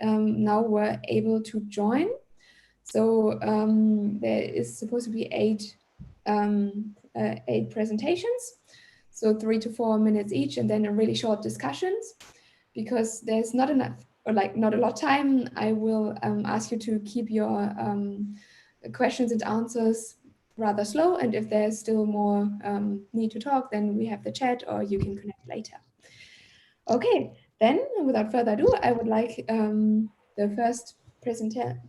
now were able to join. So there is supposed to be eight presentations, so 3 to 4 minutes each, and then a really short discussions. Because there's not enough, or like not a lot of time, I will ask you to keep your questions and answers rather slow. And if there's still more need to talk, then we have the chat, or you can connect later. Okay, then without further ado, I would like the first presenter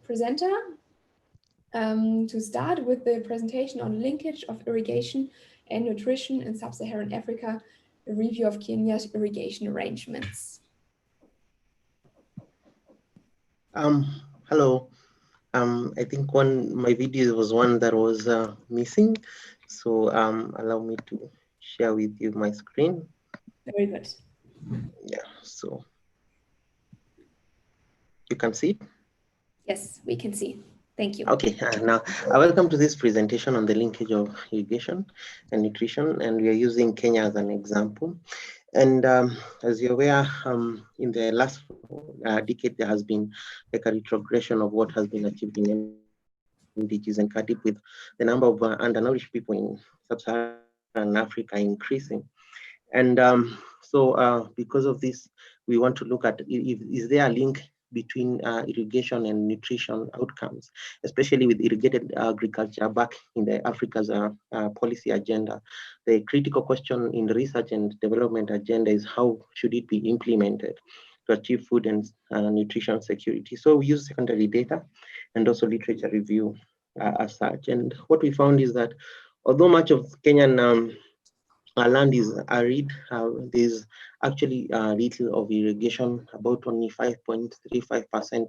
to start with the presentation on linkage of irrigation and nutrition in sub-Saharan Africa, a review of Kenya's irrigation arrangements. Hello. I think my video was one that was missing. So allow me to share with you my screen. Very good. Yeah, so you can see it? Yes, we can see. Thank you. Okay, now welcome to this presentation on the linkage of irrigation and nutrition, and we are using Kenya as an example. And as you're aware, in the last decade, there has been like a retrogression of what has been achieved in MDGs, and coupled with the number of undernourished people in sub-Saharan Africa increasing. And so because of this, we want to look at, is there a link between irrigation and nutrition outcomes, especially with irrigated agriculture back in the Africa's policy agenda. The critical question in the research and development agenda is how should it be implemented to achieve food and nutrition security. So we use secondary data and also literature review as such. And what we found is that although much of Kenyan our land is arid, there's actually little of irrigation. About only 5.35%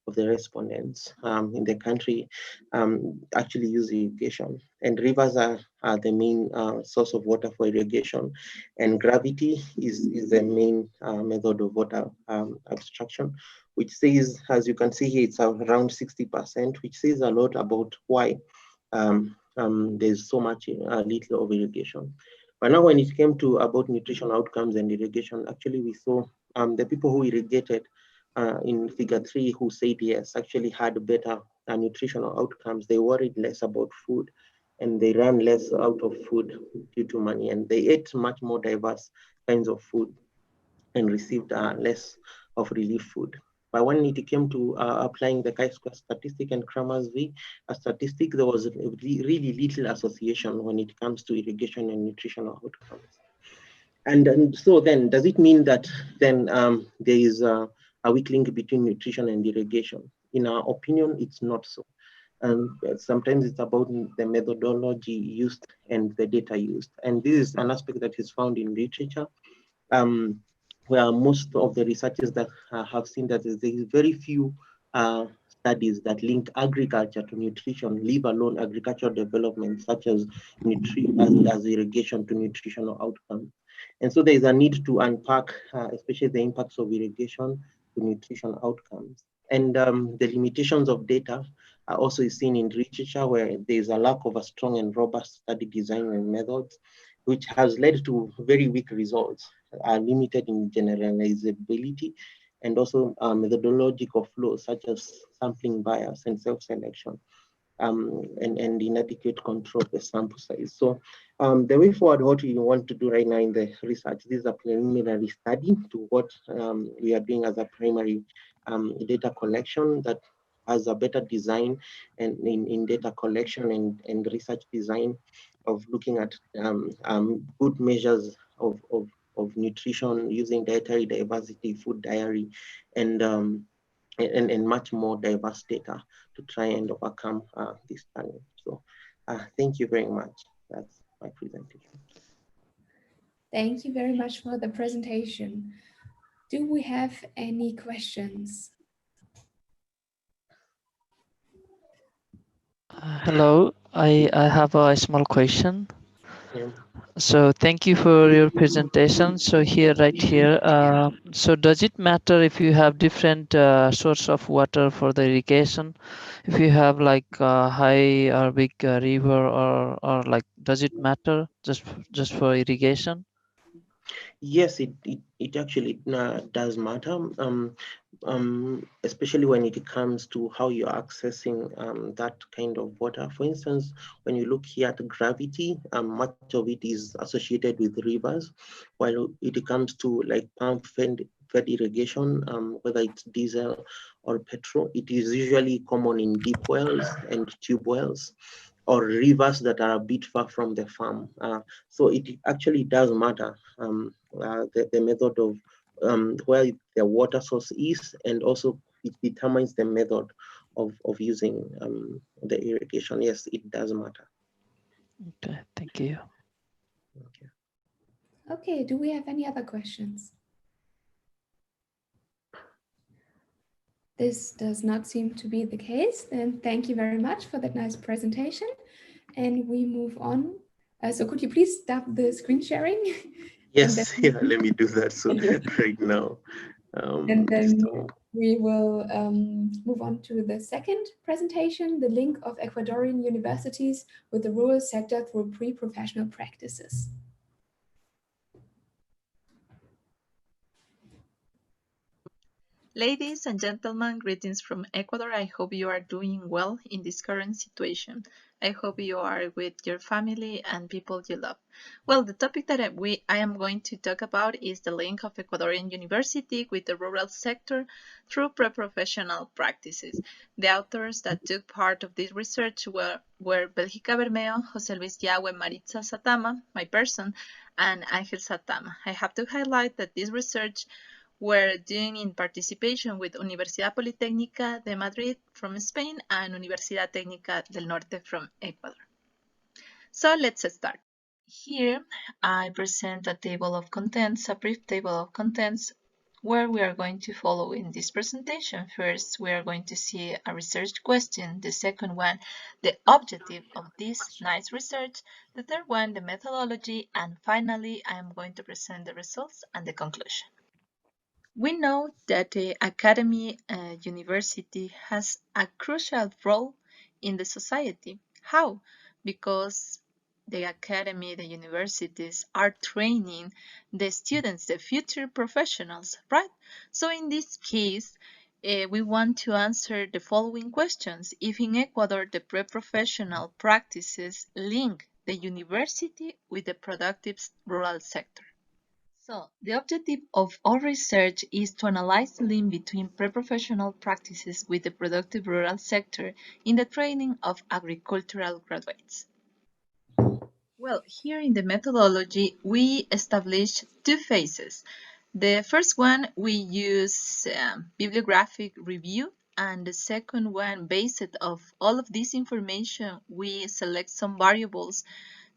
of the respondents in the country actually use irrigation. And rivers are the main source of water for irrigation. And gravity is the main method of water abstraction, which says, as you can see here, it's around 60%, which says a lot about why there's so much little of irrigation. But now when it came to about nutrition outcomes and irrigation, actually we saw the people who irrigated in figure 3 who said yes, actually had better nutritional outcomes. They worried less about food and they ran less out of food due to money, and they ate much more diverse kinds of food and received less of relief food. But when it came to applying the chi-square statistic and Cramer's V statistic, there was really little association when it comes to irrigation and nutritional outcomes. And so then, does it mean that then there is a weak link between nutrition and irrigation? In our opinion, it's not so. And sometimes it's about the methodology used and the data used. And this is an aspect that is found in literature. Where most of the researchers that have seen that there is very few studies that link agriculture to nutrition, leave alone agricultural development, such as irrigation to nutritional outcomes. And so there is a need to unpack, especially the impacts of irrigation to nutrition outcomes. And the limitations of data are also seen in literature, where there is a lack of a strong and robust study design and methods, which has led to very weak results, are limited in generalizability, and also methodological flaws such as sampling bias and self-selection, and inadequate control of the sample size. So the way forward, what we want to do right now in the research, this is a preliminary study to what we are doing as a primary data collection that has a better design and in data collection and research design of looking at good measures of nutrition using dietary diversity, food diary, and much more diverse data to try and overcome this challenge. So thank you very much. That's my presentation. Thank you very much for the presentation. Do we have any questions? Hello, I have a small question. Yeah. So thank you for your presentation. So right here, so does it matter if you have different source of water for the irrigation? If you have like a high or big river, or like, does it matter just for irrigation? Yes, it actually does matter, especially when it comes to how you're accessing that kind of water. For instance, when you look here at gravity, much of it is associated with rivers, while it comes to like pump-fed irrigation, whether it's diesel or petrol, it is usually common in deep wells and tube wells, or rivers that are a bit far from the farm. So it actually does matter, the method of where the water source is, and also it determines the method of using the irrigation. Yes, it does matter. Okay, thank you. Okay. Okay, do we have any other questions? This does not seem to be the case. Then thank you very much for that nice presentation. And we move on. So could you please stop the screen sharing? Yes, yeah, let me do that so right now. And then So we will move on to the second presentation, the link of Ecuadorian universities with the rural sector through pre-professional practices. Ladies and gentlemen, greetings from Ecuador. I hope you are doing well in this current situation. I hope you are with your family and people you love. Well, the topic that I am going to talk about is the link of Ecuadorian university with the rural sector through pre-professional practices. The authors that took part of this research were Belgica Bermeo, José Luis Yagüe, Maritza Satama, my person, and Ángel Satama. I have to highlight that this research were doing in participation with Universidad Politécnica de Madrid from Spain and Universidad Técnica del Norte from Ecuador. So let's start. Here I present a table of contents, a brief table of contents where we are going to follow in this presentation. First, we are going to see a research question. The second one, the objective of this nice research. The third one, the methodology. And finally, I am going to present the results and the conclusion. We know that the academy university has a crucial role in the society. How? Because the academy, the universities are training the students, the future professionals, right? So in this case, we want to answer the following questions. If in Ecuador the pre-professional practices link the university with the productive rural sector. So, the objective of our research is to analyze the link between pre-professional practices with the productive rural sector in the training of agricultural graduates. Well, here in the methodology, we established two phases. The first one, we use bibliographic review, and the second one, based of all of this information, we select some variables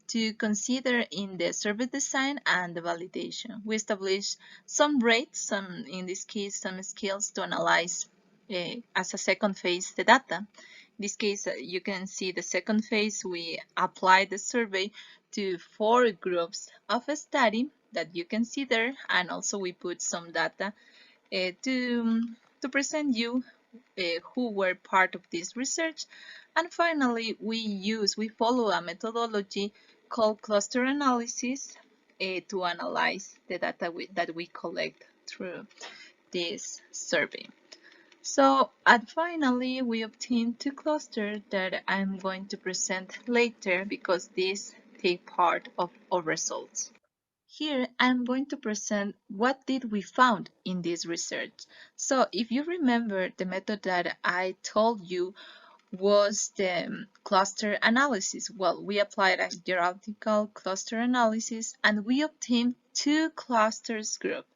to consider in the survey design and the validation. We establish some rates, in this case, some skills to analyze as a second phase the data. In this case, you can see the second phase, we apply the survey to 4 groups of a study that you can see there, and also we put some data to present you who were part of this research. And finally, we follow a methodology called cluster analysis to analyze the data that we collect through this survey. So, and finally, we obtain 2 clusters that I'm going to present later because these take part of our results. Here, I'm going to present what did we found in this research. So if you remember, the method that I told you was the cluster analysis. Well, we applied a hierarchical cluster analysis and we obtained 2 clusters group.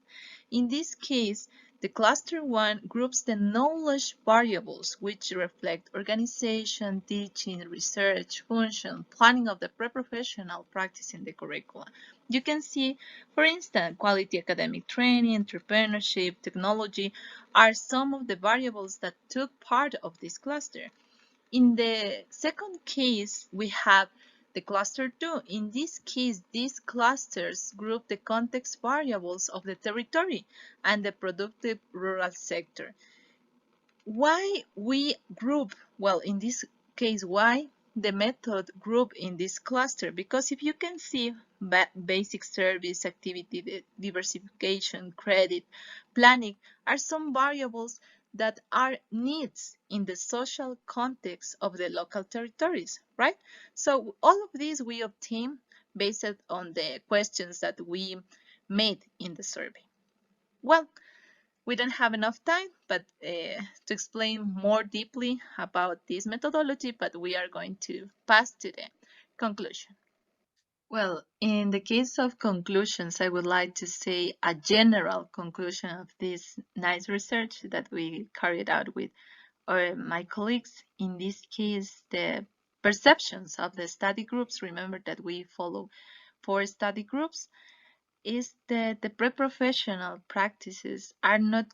In this case, the cluster 1 groups the knowledge variables which reflect organization, teaching, research, function, planning of the pre-professional practice in the curriculum. You can see, for instance, quality academic training, entrepreneurship, technology are some of the variables that took part of this cluster. In the second case, we have the cluster 2. In this case, these clusters group the context variables of the territory and the productive rural sector. Why we group? Well, in this case, why? the method group in this cluster, because if you can see, basic service, activity, diversification, credit, planning are some variables that are needs in the social context of the local territories, right? So all of these we obtain based on the questions that we made in the survey. Well, we don't have enough time to explain more deeply about this methodology, but we are going to pass to the conclusion. Well, in the case of conclusions, I would like to say a general conclusion of this nice research that we carried out with my colleagues. In this case, the perceptions of the study groups, remember that we follow 4 study groups, is that the pre-professional practices are not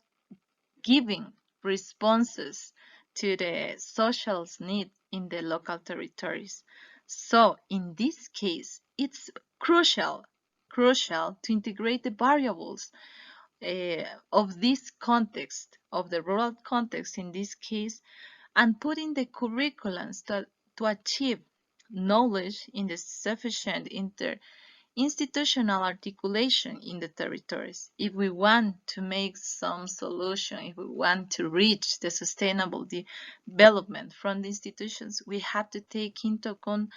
giving responses to the social needs in the local territories. So in this case, it's crucial to integrate the variables of this context, of the rural context in this case, and put in the curriculums to achieve knowledge in the sufficient institutional articulation in the territories. If we want to make some solution, if we want to reach the sustainable development from the institutions, we have to take into account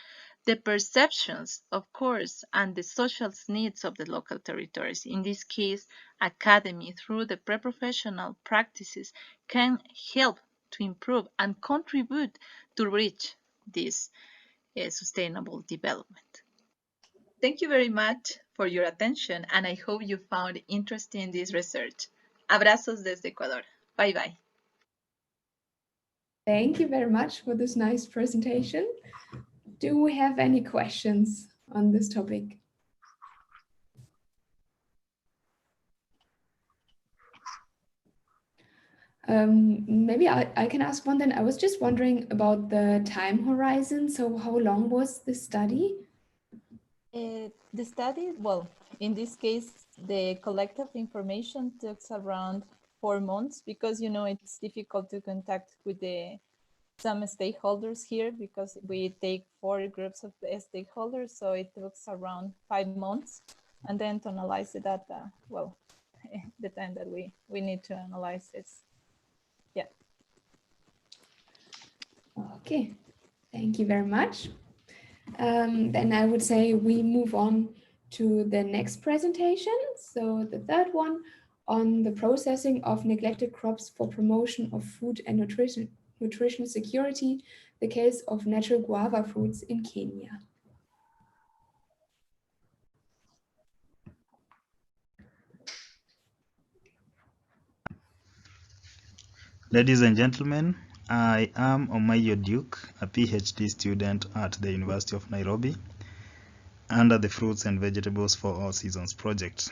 the perceptions, of course, and the social needs of the local territories. In this case, academy, through the pre-professional practices, can help to improve and contribute to reach this sustainable development. Thank you very much for your attention, and I hope you found interesting this research. Abrazos desde Ecuador. Bye bye. Thank you very much for this nice presentation. Do we have any questions on this topic? Maybe I can ask one then. I was just wondering about the time horizon. So how long was the study? The study, well, in this case, the collective information took around 4 months because, you know, it's difficult to contact with some stakeholders here because we take 4 groups of stakeholders. So it took around 5 months. And then to analyze the data, well, the time that we need to analyze it. Yeah. Okay, thank you very much. Then I would say we move on to the next presentation. So the third one on the processing of neglected crops for promotion of food and nutrition security, the case of natural guava fruits in Kenya. Ladies and gentlemen, I am Omayo Duke, a PhD student at the University of Nairobi under the Fruits and Vegetables for All Seasons project.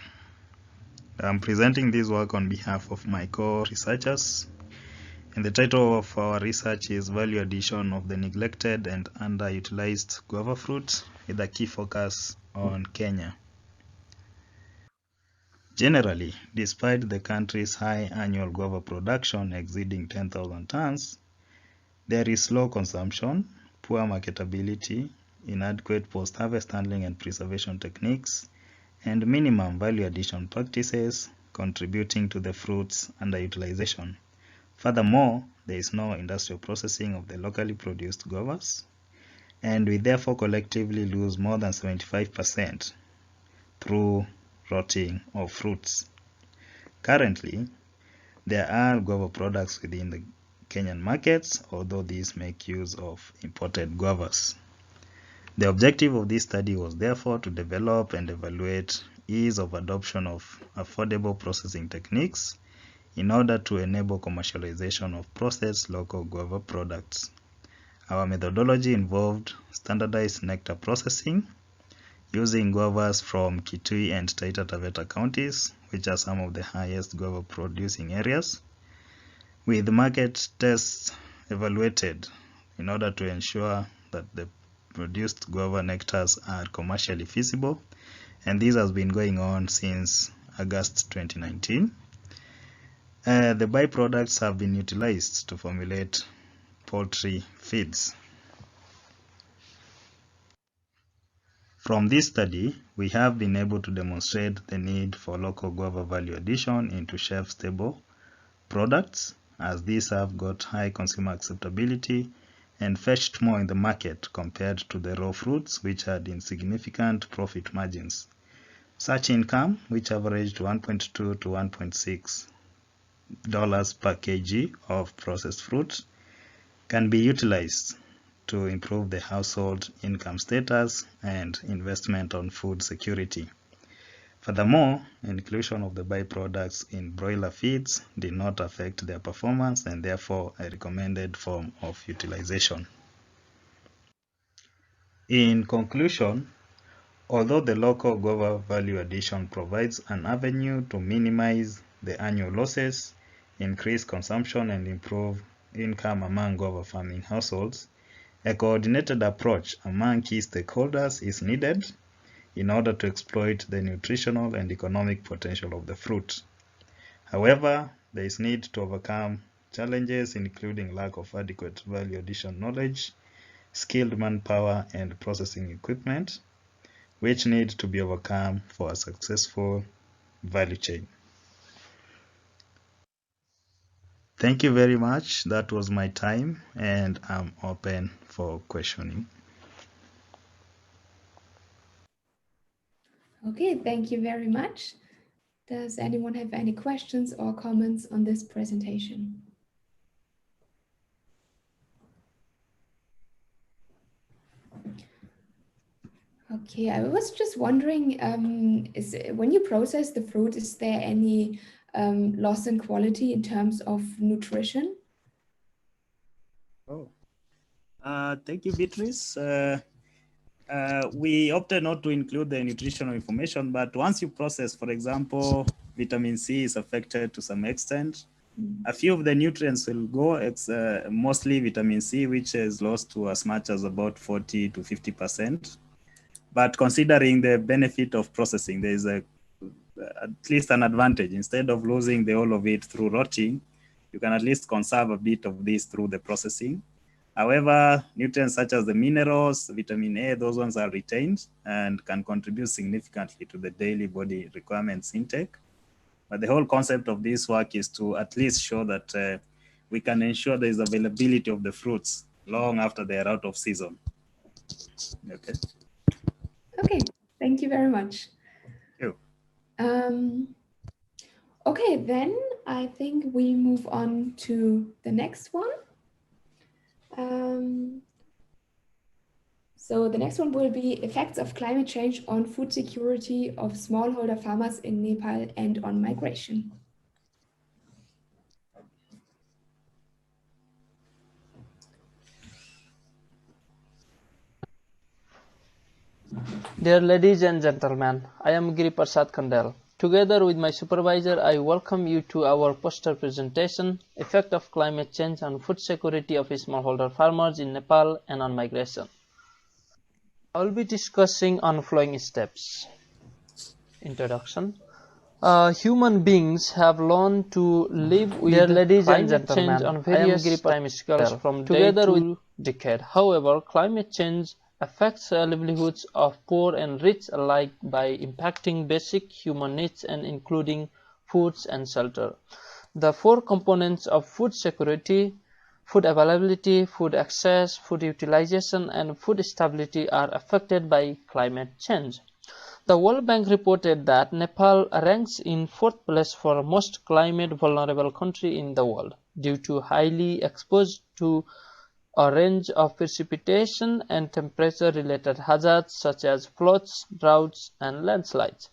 I'm presenting this work on behalf of my co-researchers, and the title of our research is Value Addition of the Neglected and Underutilized Guava Fruit, with a key focus on Kenya. Generally, despite the country's high annual guava production exceeding 10,000 tons, there is low consumption, poor marketability, inadequate post-harvest handling and preservation techniques, and minimum value addition practices contributing to the fruit's underutilization. Furthermore, there is no industrial processing of the locally produced guavas, and we therefore collectively lose more than 75% through rotting of fruits. Currently, there are guava products within the Kenyan markets, although these make use of imported guavas. The objective of this study was therefore to develop and evaluate ease of adoption of affordable processing techniques in order to enable commercialization of processed local guava products. Our methodology involved standardized nectar processing using guavas from Kitui and Taita Taveta counties, which are some of the highest guava producing areas, with market tests evaluated in order to ensure that the produced guava nectars are commercially feasible, and this has been going on since August 2019. The byproducts have been utilized to formulate poultry feeds. From this study, we have been able to demonstrate the need for local guava value addition into shelf-stable products, as these have got high consumer acceptability and fetched more in the market compared to the raw fruits, which had insignificant profit margins. Such income, which averaged $1.2 to $1.6 per kg of processed fruit, can be utilized to improve the household income status and investment on food security. Furthermore, inclusion of the byproducts in broiler feeds did not affect their performance and therefore a recommended form of utilization. In conclusion, although the local guava value addition provides an avenue to minimize the annual losses, increase consumption, and improve income among guava farming households, a coordinated approach among key stakeholders is needed in order to exploit the nutritional and economic potential of the fruit. However, there is need to overcome challenges including lack of adequate value addition knowledge, skilled manpower, and processing equipment, which need to be overcome for a successful value chain. Thank you very much. That was my time, and I'm open for questioning. Okay, thank you very much. Does anyone have any questions or comments on this presentation? Okay, I was just wondering, when you process the fruit, is there any loss in quality in terms of nutrition? Oh, thank you, Beatrice. We opted not to include the nutritional information, but once you process, for example, vitamin C is affected to some extent. A few of the nutrients will go, mostly vitamin C, which is lost to as much as about 40 to 50%. But considering the benefit of processing, there is at least an advantage. Instead of losing the whole of it through rotting, you can at least conserve a bit of this through the processing. However, nutrients such as the minerals, vitamin A, those ones are retained and can contribute significantly to the daily body requirements intake. But the whole concept of this work is to at least show that we can ensure there is availability of the fruits long after they are out of season. Okay. Okay, thank you very much. Thank you. Okay, then I think we move on to the next one. So the next one will be effects of climate change on food security of smallholder farmers in Nepal and on migration. Dear ladies and gentlemen, I am Giri Prasad Khandel. Together with my supervisor, I welcome you to our poster presentation, Effect of Climate Change on Food Security of Smallholder Farmers in Nepal and on Migration. I will be discussing on following steps. Introduction. Human beings have learned to live with climate change on various timescales from together with decade. However, climate change affects the livelihoods of poor and rich alike by impacting basic human needs and including foods and shelter. The four components of food security, food availability, food access, food utilization, and food stability are affected by climate change. The World Bank reported that Nepal ranks in fourth place for most climate vulnerable country in the world due to highly exposed to a range of precipitation and temperature-related hazards such as floods, droughts, and landslides.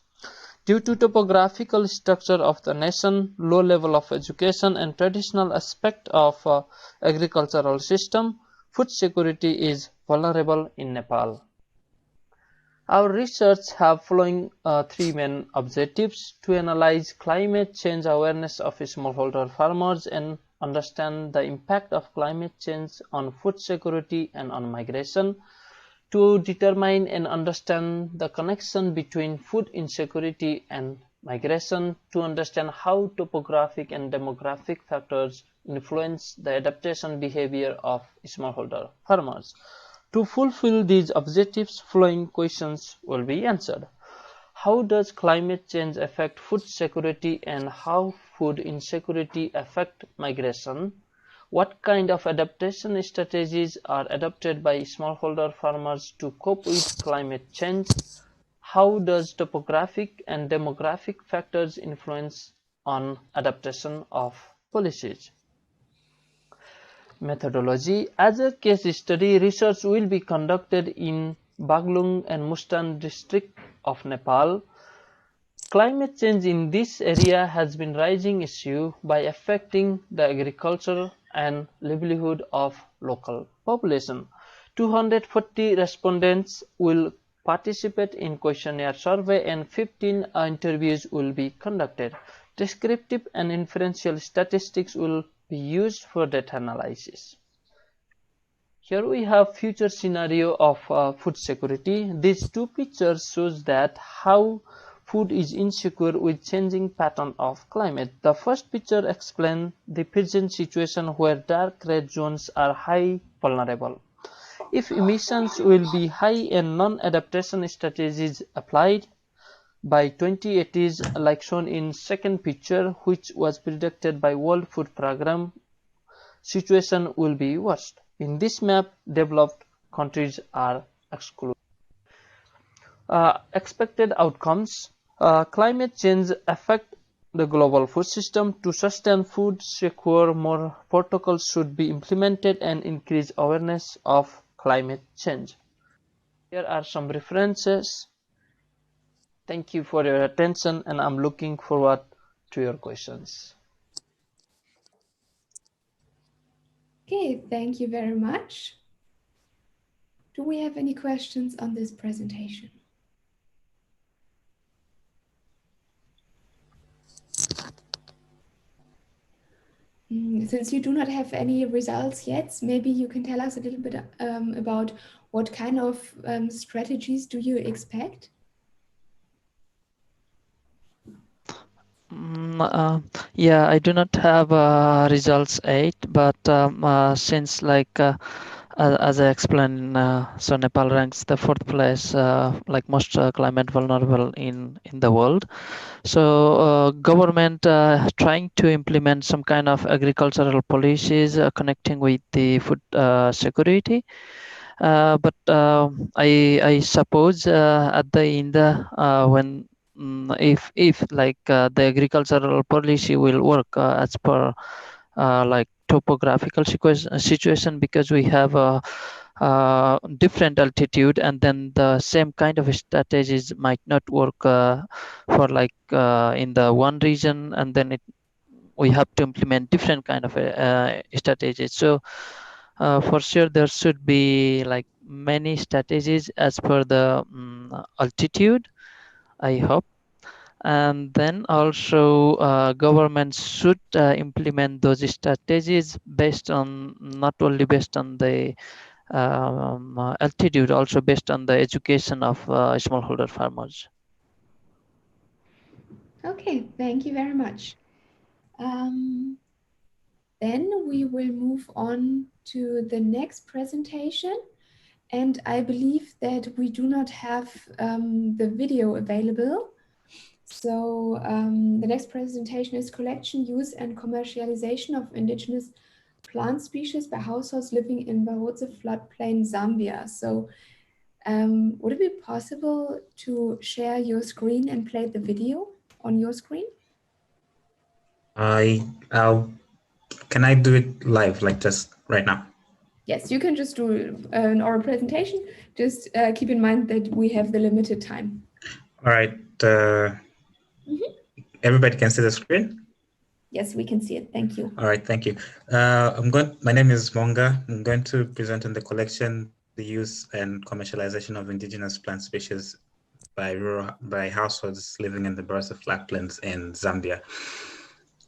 Due to topographical structure of the nation, low level of education, and traditional aspect of agricultural system, food security is vulnerable in Nepal. Our research have following three main objectives: to analyze climate change awareness of smallholder farmers and understand the impact of climate change on food security and on migration, to determine and understand the connection between food insecurity and migration, to understand how topographic and demographic factors influence the adaptation behavior of smallholder farmers. To fulfill these objectives, following questions will be answered. How does climate change affect food security and how food insecurity affect migration? What kind of adaptation strategies are adopted by smallholder farmers to cope with climate change? How does topographic and demographic factors influence on adaptation of policies? Methodology. As a case study, research will be conducted in Baglung and Mustan district of Nepal. Climate change in this area has been rising issue by affecting the agriculture and livelihood of local population. 240 respondents will participate in questionnaire survey and 15 interviews will be conducted. Descriptive and inferential statistics will be used for data analysis. Here we have future scenario of food security. These two pictures shows that how food is insecure with changing pattern of climate. The first picture explains the present situation where dark red zones are high vulnerable. If emissions will be high and non-adaptation strategies applied, by 2080s, like shown in second picture, which was predicted by World Food Programme, situation will be worse. In this map, developed countries are excluded. Expected outcomes. Climate change affect the global food system. To sustain food secure, more protocols should be implemented and increase awareness of climate change. Here are some references. Thank you for your attention, and I'm looking forward to your questions. Okay, thank you very much. Do we have any questions on this presentation? Since you do not have any results yet, maybe you can tell us a little bit about what kind of strategies do you expect? Yeah, I do not have results yet, but since like as I explained, so Nepal ranks the fourth place, like most climate vulnerable in the world. So government trying to implement some kind of agricultural policies connecting with the food security. But I suppose at the end when if like the agricultural policy will work as per like topographical situation, because we have a different altitude, and then the same kind of strategies might not work for like in the one region, and then we have to implement different kind of strategies. So for sure there should be like many strategies as per the altitude, I hope. And then also governments should implement those strategies based on, not only based on the altitude, also based on the education of smallholder farmers. Okay, thank you very much. Then we will move on to the next presentation. And I believe that we do not have the video available. So the next presentation is collection, use and commercialization of indigenous plant species by households living in Bahotse floodplain, Zambia. So would it be possible to share your screen and play the video on your screen? Can I do it live, like just right now? Yes, you can just do an oral presentation. Just keep in mind that we have the limited time. All right. Everybody can see the screen? Yes, we can see it. Thank you. All right, thank you. My name is Monga. I'm going to present on the collection, the use and commercialization of indigenous plant species by households living in the Bahotse floodplains in Zambia.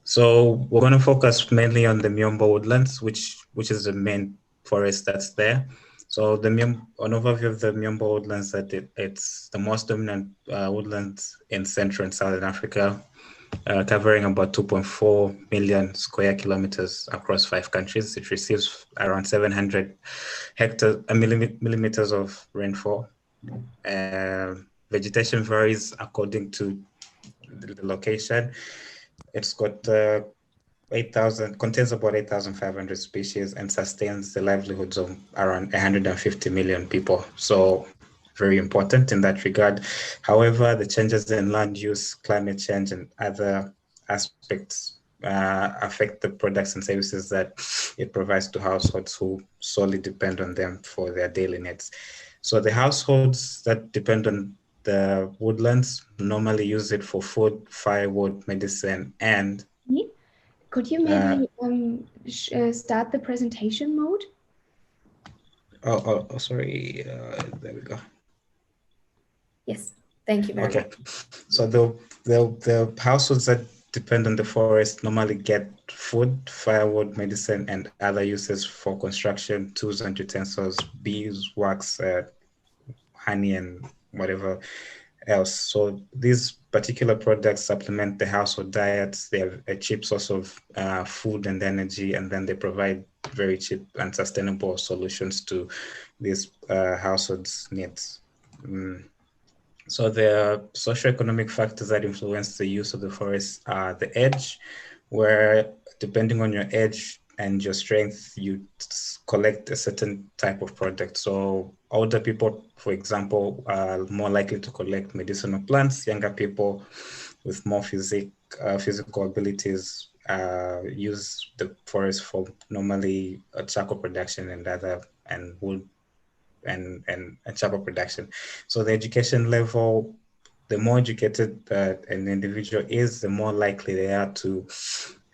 So we're going to focus mainly on the Miombo woodlands, which is the main forest that's there. So an overview of the Miombo woodlands, that it's the most dominant woodlands in Central and Southern Africa. covering about 2.4 million square kilometers across 5 countries. It receives around 700 millimeters of rainfall. Vegetation varies according to the location. It's got contains about 8,500 species and sustains the livelihoods of around 150 million people. So very important in that regard. However, the changes in land use, climate change, and other aspects affect the products and services that it provides to households who solely depend on them for their daily needs. So the households that depend on the woodlands normally use it for food, firewood, medicine, and could you maybe start the presentation mode? Sorry. There we go. Yes, thank you very much. So the households that depend on the forest normally get food, firewood, medicine, and other uses for construction, tools and utensils, bees, wax, honey, and whatever else. So these particular products supplement the household diets. They have a cheap source of food and energy, and then they provide very cheap and sustainable solutions to these households' needs. So the socioeconomic factors that influence the use of the forest are the age, where depending on your age and your strength, you collect a certain type of product. So older people, for example, are more likely to collect medicinal plants. Younger people with more physical abilities use the forest for normally charcoal production and wood and charcoal production. So the education level, the more educated an individual is, the more likely they are to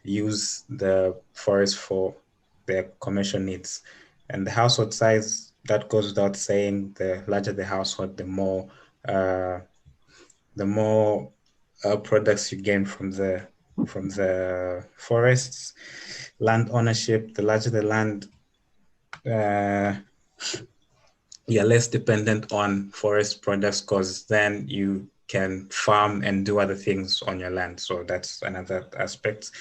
use the forest for their commercial needs. And the household size, that goes without saying, the larger the household, the more products you gain from the forests. Land ownership, the larger the land, you're less dependent on forest products because then you can farm and do other things on your land. So that's another aspect.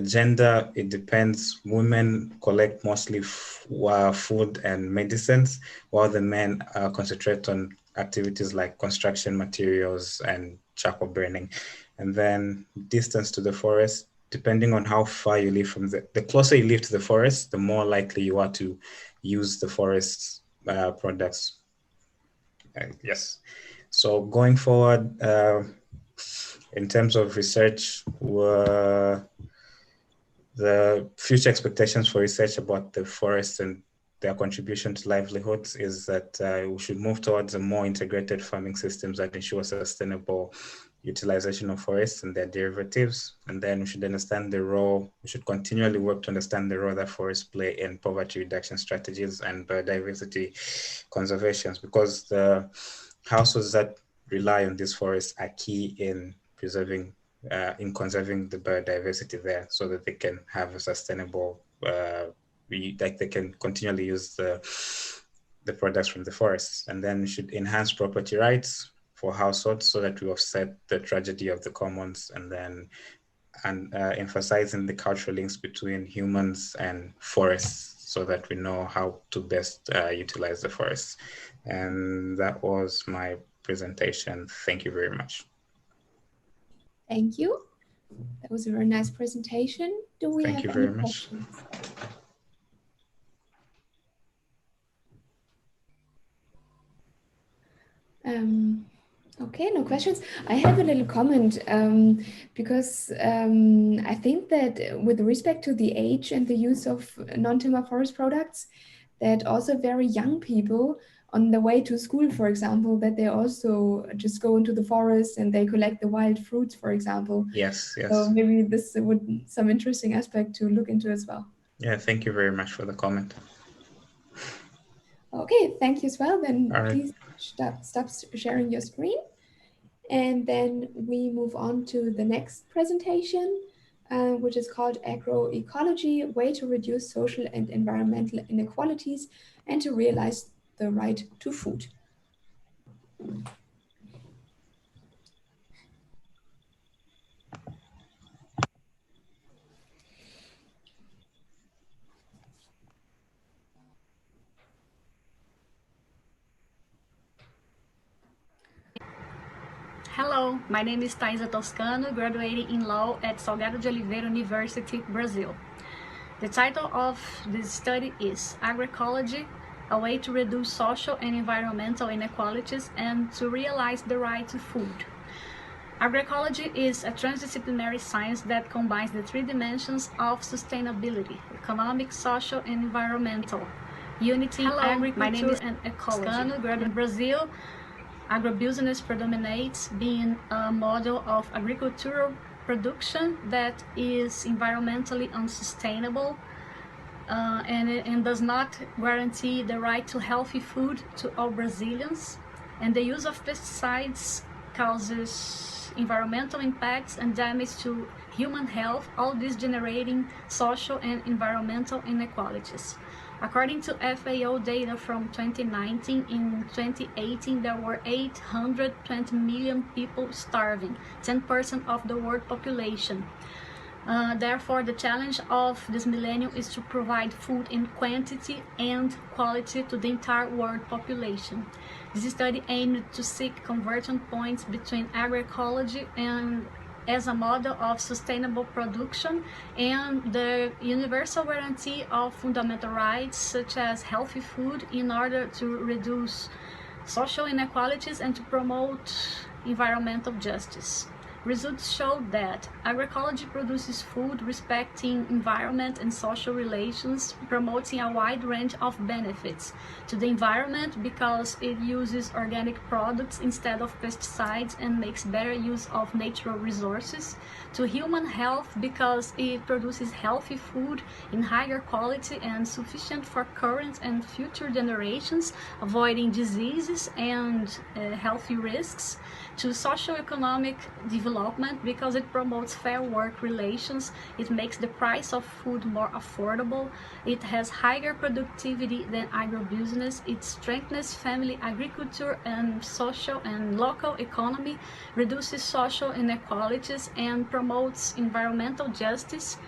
Gender, it depends. Women collect mostly food and medicines, while the men concentrate on activities like construction materials and charcoal burning. And then distance to the forest, depending on how far you live from the closer you live to the forest, the more likely you are to use the forest's products. Yes. So going forward, in terms of research, the future expectations for research about the forests and their contribution to livelihoods is that we should move towards a more integrated farming systems that ensure sustainable utilization of forests and their derivatives. And then we should understand the role, we should continually work to understand the role that forests play in poverty reduction strategies and biodiversity conservations, because the households that rely on these forests are key in preserving, in conserving the biodiversity there, so that they can have a sustainable, like they can continually use the products from the forests. And then we should enhance property rights for households so that we offset the tragedy of the commons, and then emphasizing the cultural links between humans and forests so that we know how to best utilize the forests. And that was my presentation. Thank you very much. Thank you. That was a very nice presentation. Do we have any questions? Okay, no questions. I have a little comment because I think that with respect to the age and the use of non-timber forest products, that also very young people on the way to school, for example, that they also just go into the forest and they collect the wild fruits, for example. Yes, yes. So maybe this would be some interesting aspect to look into as well. Yeah, thank you very much for the comment. Okay, thank you as well. Then All right. please stop sharing your screen. And then we move on to the next presentation, which is called Agroecology, Way to Reduce Social and Environmental Inequalities and to Realize the Right to Food. Hello, my name is Tsa Toscano, graduating in law at Salgado de Oliveira University, Brazil. The title of this study is Agroecology, a way to reduce social and environmental inequalities and to realize the right to food. Agroecology is a transdisciplinary science that combines the three dimensions of sustainability: economic, social, and environmental, unity, agriculture, and ecology. In Brazil, agribusiness predominates, being a model of agricultural production that is environmentally unsustainable and does not guarantee the right to healthy food to all Brazilians. And the use of pesticides causes environmental impacts and damage to human health, all this generating social and environmental inequalities. According to FAO data from 2019, in 2018 there were 820 million people starving, 10% of the world population. Therefore, the challenge of this millennium is to provide food in quantity and quality to the entire world population. This study aimed to seek convergence points between agroecology and as a model of sustainable production and the universal guarantee of fundamental rights such as healthy food in order to reduce social inequalities and to promote environmental justice. Results showed that agroecology produces food respecting environment and social relations, promoting a wide range of benefits to the environment because it uses organic products instead of pesticides and makes better use of natural resources, to human health because it produces healthy food in higher quality and sufficient for current and future generations, avoiding diseases and healthy risks, to socio-economic development because it promotes fair work relations, it makes the price of food more affordable, it has higher productivity than agribusiness, it strengthens family agriculture and social and local economy, reduces social inequalities, and promotes environmental justice.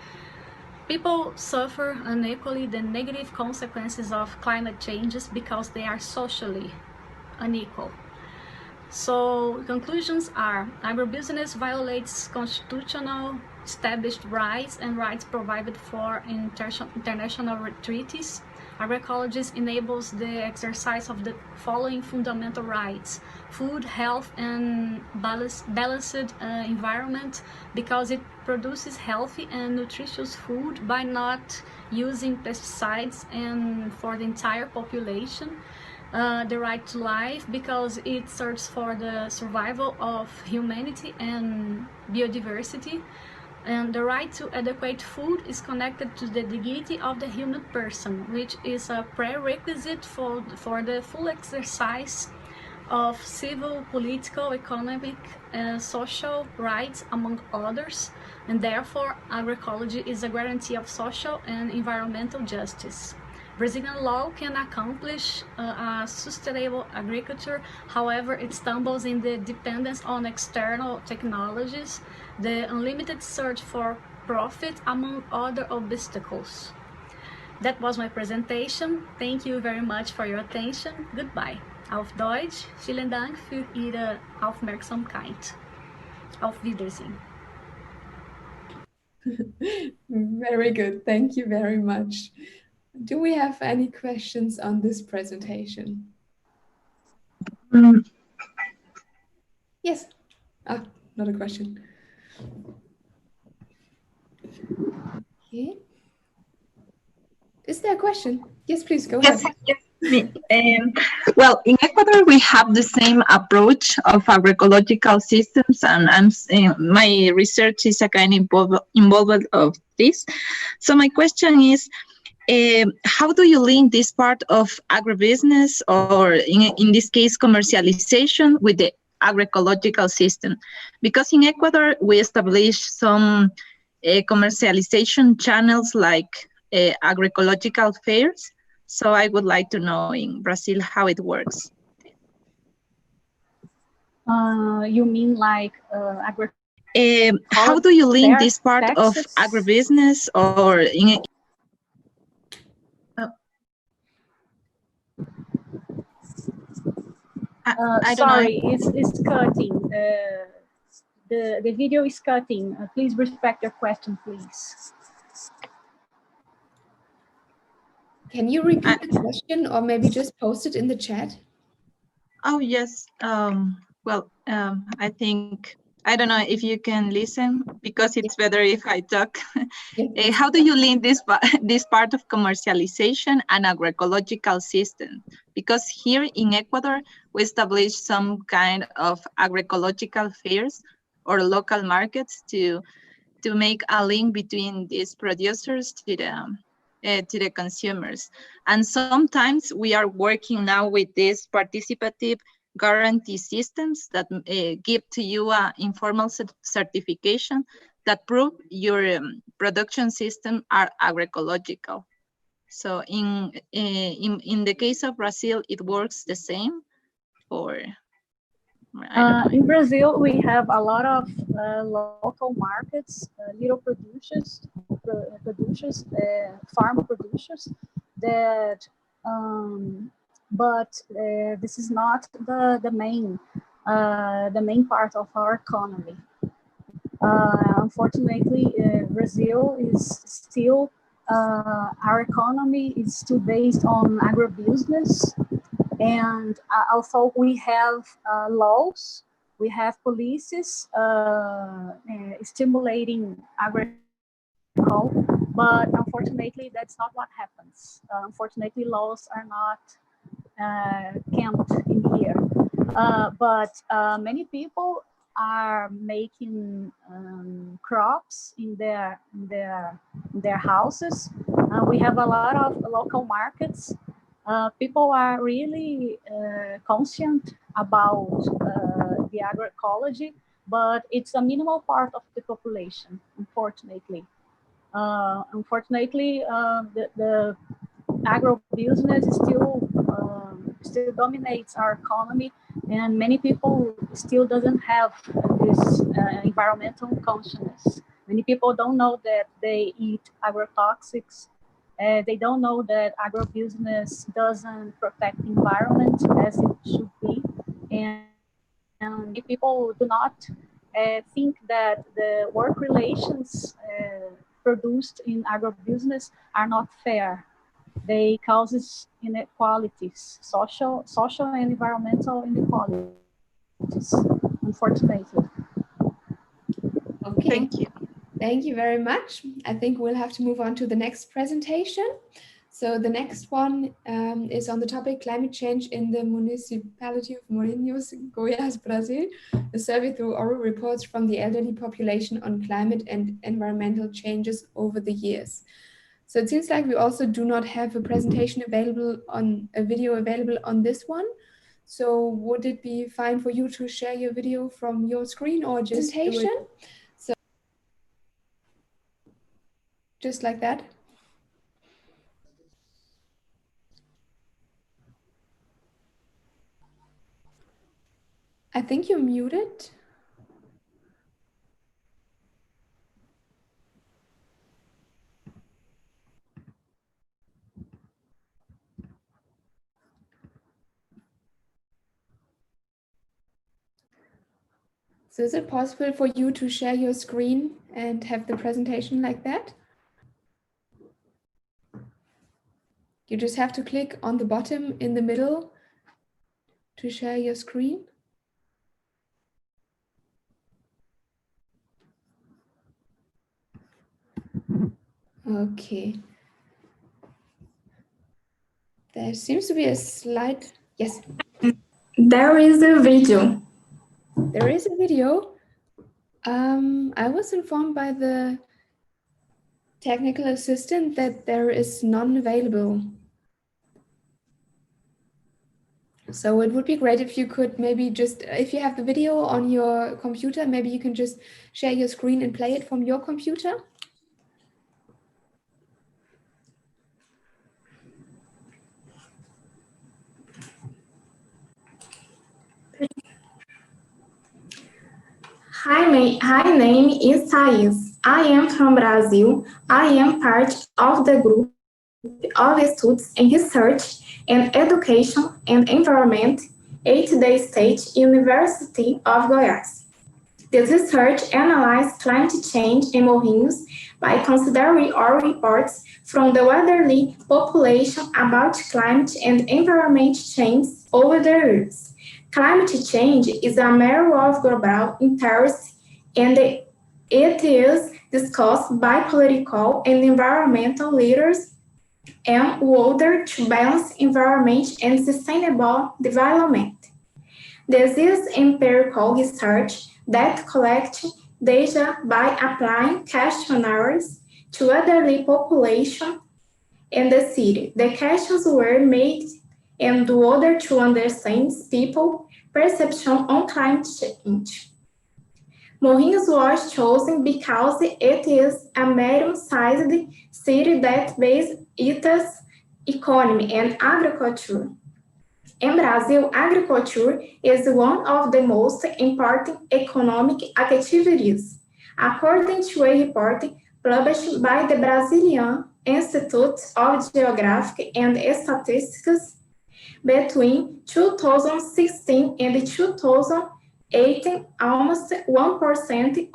People suffer unequally the negative consequences of climate changes because they are socially unequal. So conclusions are: agribusiness violates constitutional established rights and rights provided for in international treaties. Agroecology enables the exercise of the following fundamental rights: food, health, and balanced environment, because it produces healthy and nutritious food by not using pesticides and for the entire population. The right to life, because it searches for the survival of humanity and biodiversity. And the right to adequate food is connected to the dignity of the human person, which is a prerequisite for the full exercise of civil, political, economic, and social rights, among others. And therefore, agroecology is a guarantee of social and environmental justice. Brazilian law can accomplish a sustainable agriculture, however, it stumbles in the dependence on external technologies, the unlimited search for profit, among other obstacles. That was my presentation. Thank you very much for your attention. Goodbye. Auf Deutsch, vielen Dank für Ihre Aufmerksamkeit. Auf Wiedersehen. Very good. Thank you very much. Do we have any questions on this presentation? Yes. Not a question. Okay. Is there a question? Yes, please go ahead. Yes. Well, in Ecuador, we have the same approach of agroecological systems, and my research is a kind of involved of this. So my question is, how do you link this part of agribusiness, or in this case, commercialization, with the agroecological system? Because in Ecuador, we established some commercialization channels like agroecological fairs. So I would like to know in Brazil how it works. You mean like how do you link this part of agribusiness, or in I don't know. Sorry, it's cutting. The video is cutting. Please respect your question, please. Can you repeat the question or maybe just post it in the chat? Oh, yes. Well, I think, I don't know if you can listen because it's better if I talk. How do you link this, this part of commercialization and agroecological system? Because here in Ecuador, we established some kind of agroecological fairs or local markets to make a link between these producers to the consumers. And sometimes we are working now with these participative guarantee systems that give to you an informal certification that prove your production system are agroecological. So in the case of Brazil, it works the same, or I don't know. In Brazil, we have a lot of local markets, little producers, farm producers that, but this is not the main part of our economy. Unfortunately, Brazil is still, our economy is still based on agribusiness. And although we have laws, we have policies stimulating agriculture, but unfortunately, that's not what happens. Unfortunately, laws are not camped in here. But many people are making crops in their houses. We have a lot of local markets. People are really conscient about the agroecology, but it's a minimal part of the population, unfortunately. Unfortunately, the agribusiness still dominates our economy, and many people still doesn't have this environmental consciousness. Many people don't know that they eat agrotoxics. They don't know that agrobusiness doesn't protect the environment as it should be. And many people do not think that the work relations produced in agrobusiness are not fair. They causes inequalities, social and environmental inequalities, unfortunately. Okay. Thank you. Thank you very much. I think we'll have to move on to the next presentation. So the next one is on the topic climate change in the municipality of Morrinhos, Goiás, Brazil, a survey through oral reports from the elderly population on climate and environmental changes over the years. So it seems like we also do not have a presentation available on a video available on this one. So would it be fine for you to share your video from your screen or just presentation? So just like that. I think you're muted. So is it possible for you to share your screen and have the presentation like that? You just have to click on the bottom in the middle to share your screen. Okay. There seems to be a slide. Yes. There is a video. There is a video. I was informed by the technical assistant that there is none available. So it would be great if you could maybe just, if you have the video on your computer, maybe you can just share your screen and play it from your computer. Hi, my name is Thais. I am from Brazil. I am part of the group of studies in research and education and environment at the State University of Goiás. This research analyzed climate change in Morrinhos by considering all reports from the elderly population about climate and environment change over the years. Climate change is a matter of global interest and it is discussed by political and environmental leaders and order to balance environment and sustainable development. This is empirical research that collects data by applying questionnaires to elderly population in the city. The questions were made in order to understand people's perception on climate change. Morrinhos was chosen because it is a medium-sized city that bases its economy and agriculture. In Brazil, agriculture is one of the most important economic activities, according to a report published by the Brazilian Institute of Geography and Statistics between 2016 and 2018. Almost 1%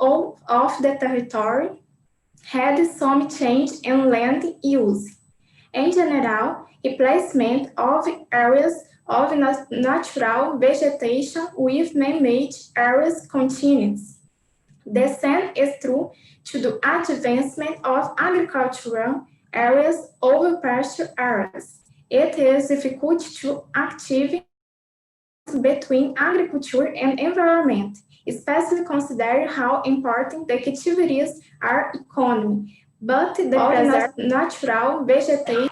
of the territory had some change in land use. In general, replacement of areas of natural vegetation with man-made areas continues. The same is true to the advancement of agricultural areas over pasture areas. It is difficult to achieve between agriculture and environment, especially considering how important the activities are economy, but the natural vegetation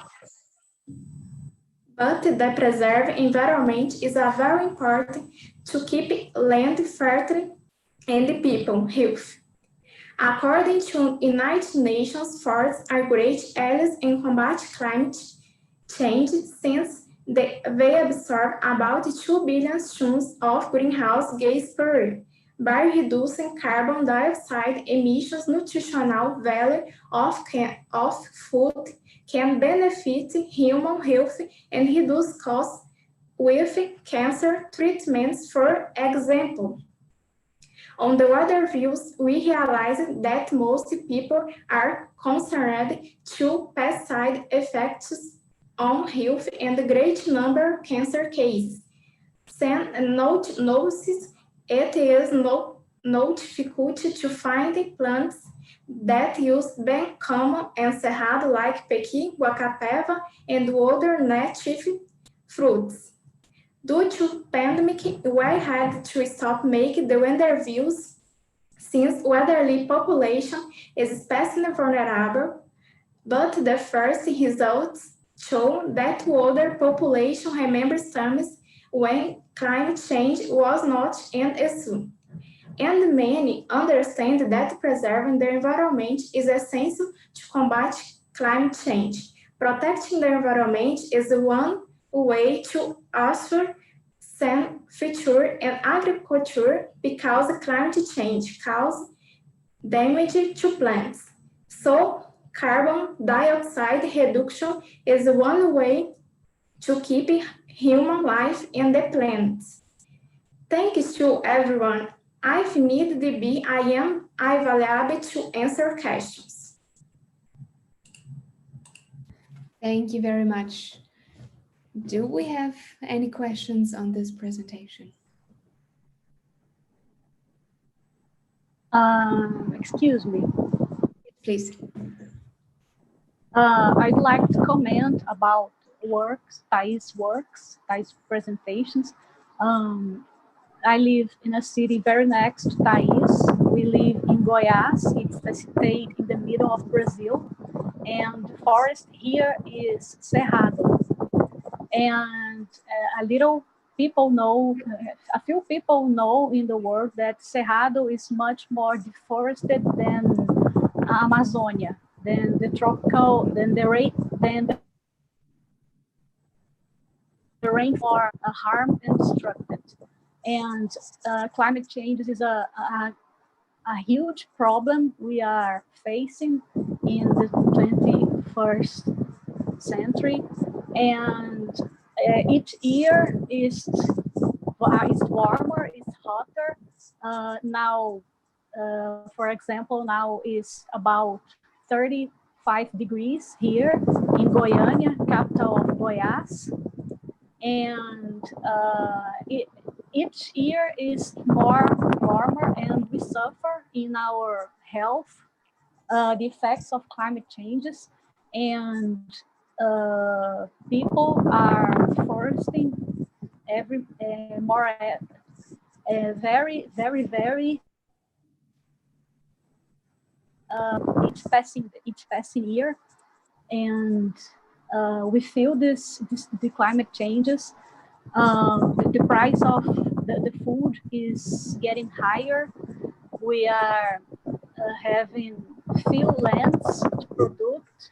but the preserved environment is a very important to keep land fertile and people healthy. According to United Nations, forests are great allies in combat climate change since they absorb about 2 billion tons of greenhouse gas per year. By reducing carbon dioxide emissions, nutritional value of food can benefit human health and reduce costs with cancer treatments, for example. On the other views, we realized that most people are concerned to pesticide effects on health and a great number of cancer cases. Notice it is not difficult to find plants that use bem common and cerrado like pequi, guacapeva, and other native fruits. Due to pandemic, we had to stop making the interviews since elderly population is especially vulnerable, but the first results show that older population remembers times when climate change was not an issue. And many understand that preserving the environment is essential to combat climate change. Protecting the environment is one way to assure some future in agriculture because climate change causes damage to plants. So carbon dioxide reduction is one way to keep human life in the planet. Thanks to everyone. I've need to be I am available to answer questions. Thank you very much. Do we have any questions on this presentation? Excuse me. Please. I'd like to comment about Thais presentations. I live in a city very next to Thais. We live in Goiás. It's a state in the middle of Brazil. And the forest here is Cerrado. And a few people know in the world that Cerrado is much more deforested than Amazonia, than the rainforest harmed and destructed. And climate change is a huge problem we are facing in the 21st century. And each year is it's warmer, it's hotter. Now, for example, now is about 35 degrees here in Goiânia, capital of Goiás. And each year is more warmer, and we suffer in our health the effects of climate changes, and people are foresting every more very each passing year, and we feel the climate changes. The price of the food is getting higher. We are having few lands to produce.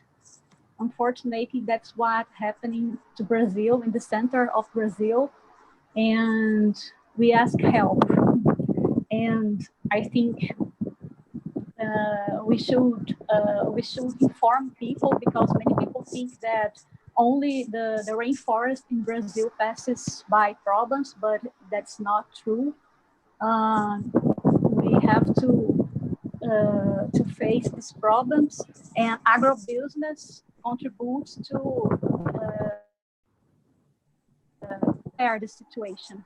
Unfortunately, that's what happening to Brazil, in the center of Brazil, and we ask help. And I think we should inform people, because many people think that only the rainforest in Brazil passes by problems, but that's not true. We have to face these problems, and agribusiness contributes to repair the situation.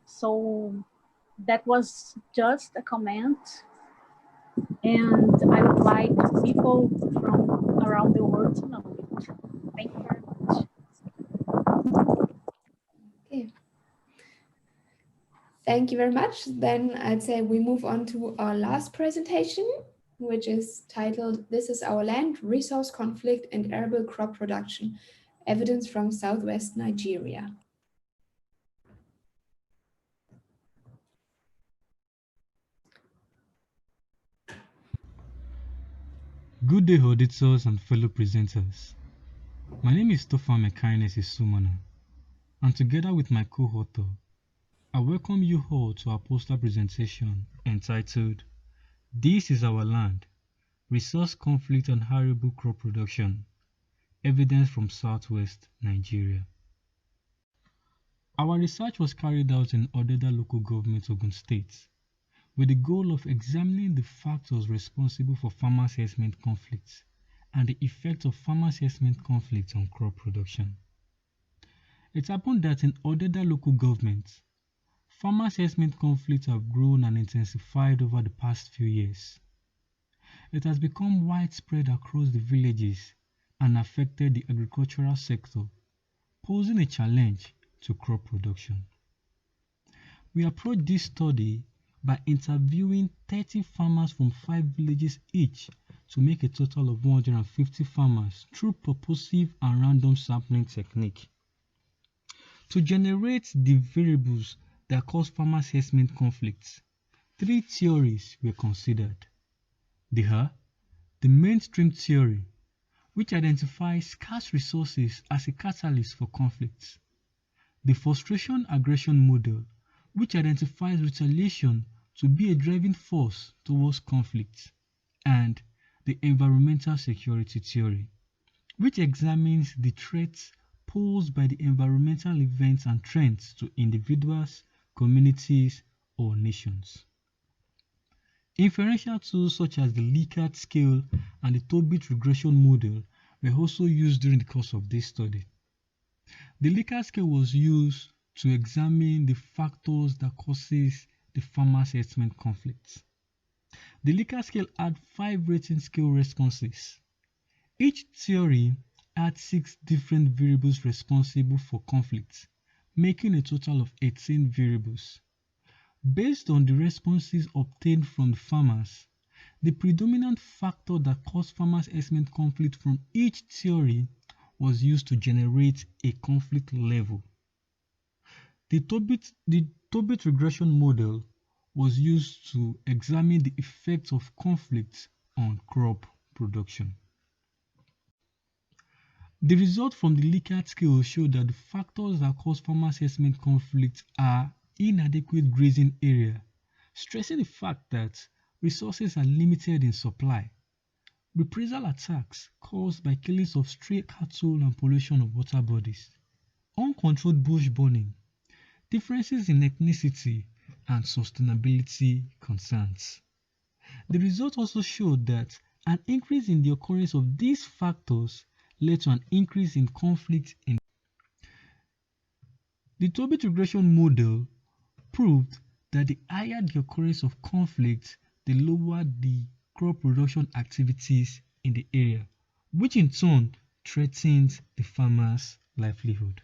So that was just a comment, and I would like people from around the world to know it. Thank you very much. Okay. Thank you very much. Then I'd say we move on to our last presentation, which is titled, "This is Our Land, Resource Conflict and Arable Crop Production, Evidence from Southwest Nigeria." Good day, auditors and fellow presenters. My name is Tofame Kindness Isumana, and together with my co-author, I welcome you all to our poster presentation entitled, "This is Our Land, Resource Conflict and Arable Crop Production, Evidence from Southwest Nigeria." Our research was carried out in Odeda Local Government, Ogun State, with the goal of examining the factors responsible for farmer herdsmen conflicts and the effect of farmer herdsmen conflicts on crop production. It happened that in Odeda Local Government, farmer herdsmen conflicts have grown and intensified over the past few years. It has become widespread across the villages and affected the agricultural sector, posing a challenge to crop production. We approached this study by interviewing 30 farmers from 5 villages each to make a total of 150 farmers through purposive and random sampling technique. To generate the variables that cause farmer herdsmen conflicts, 3 theories were considered. They are the mainstream theory, which identifies scarce resources as a catalyst for conflicts; the frustration-aggression model, which identifies retaliation to be a driving force towards conflict; and the environmental security theory, which examines the threats posed by the environmental events and trends to individuals, communities, or nations. Inferential tools such as the Likert scale and the Tobit regression model were also used during the course of this study. The Likert scale was used to examine the factors that causes the farmers' herdsmen conflicts. The Likert scale had 5 rating scale responses. Each theory had 6 different variables responsible for conflicts, making a total of 18 variables. Based on the responses obtained from the farmers, the predominant factor that caused farmers' herdsmen conflict from each theory was used to generate a conflict level. The Tobit regression model was used to examine the effects of conflicts on crop production. The results from the Likert scale showed that the factors that cause farmers' herdsmen conflict are inadequate grazing area, stressing the fact that resources are limited in supply, reprisal attacks caused by killings of stray cattle and pollution of water bodies, uncontrolled bush burning, differences in ethnicity, and sustainability concerns. The results also showed that an increase in the occurrence of these factors led to an increase in conflict in the Tobit regression model proved that the higher the occurrence of conflict, the lower the crop production activities in the area, which in turn threatens the farmer's livelihood.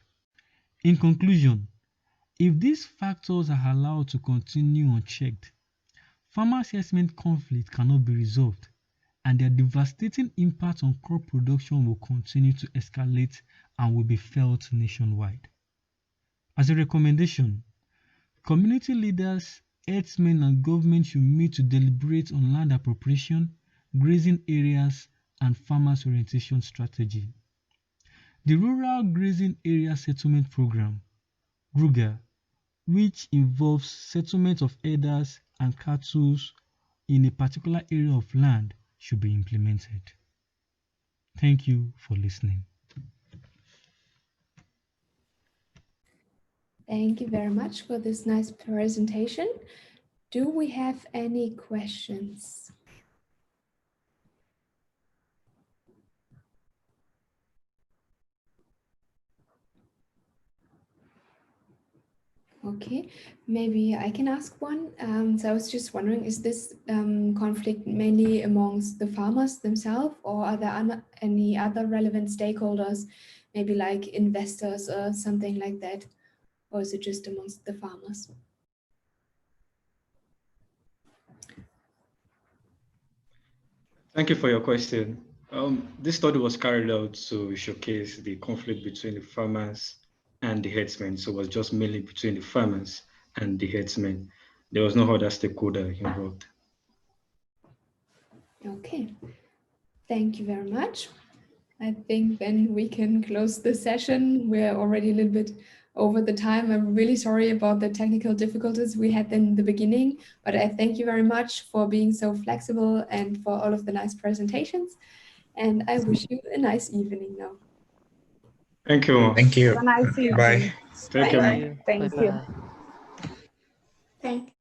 In conclusion, if these factors are allowed to continue unchecked, farmer settlement conflict cannot be resolved, and their devastating impact on crop production will continue to escalate and will be felt nationwide. As a recommendation, community leaders, herdsmen, and government should meet to deliberate on land appropriation, grazing areas, and farmers' orientation strategy. The Rural Grazing Area Settlement Program, RUGA, which involves settlement of herders and cattle in a particular area of land, should be implemented. Thank you for listening. Thank you very much for this nice presentation. Do we have any questions? Okay, maybe I can ask one. So I was just wondering, is this conflict mainly amongst the farmers themselves, or are there any other relevant stakeholders, maybe like investors or something like that? Or is it just amongst the farmers? Thank you for your question. This study was carried out to showcase the conflict between the farmers and the herdsmen. So it was just mainly between the farmers and the herdsmen. There was no other stakeholder involved. Okay, thank you very much. I think then we can close the session. We're already a little bit over the time. I'm really sorry about the technical difficulties we had in the beginning, but I thank you very much for being so flexible and for all of the nice presentations. And I wish you a nice evening now. Thank you. Thank you. Have a nice evening. Bye. Thank you. Bye. Thank you. Bye-bye. Thank you.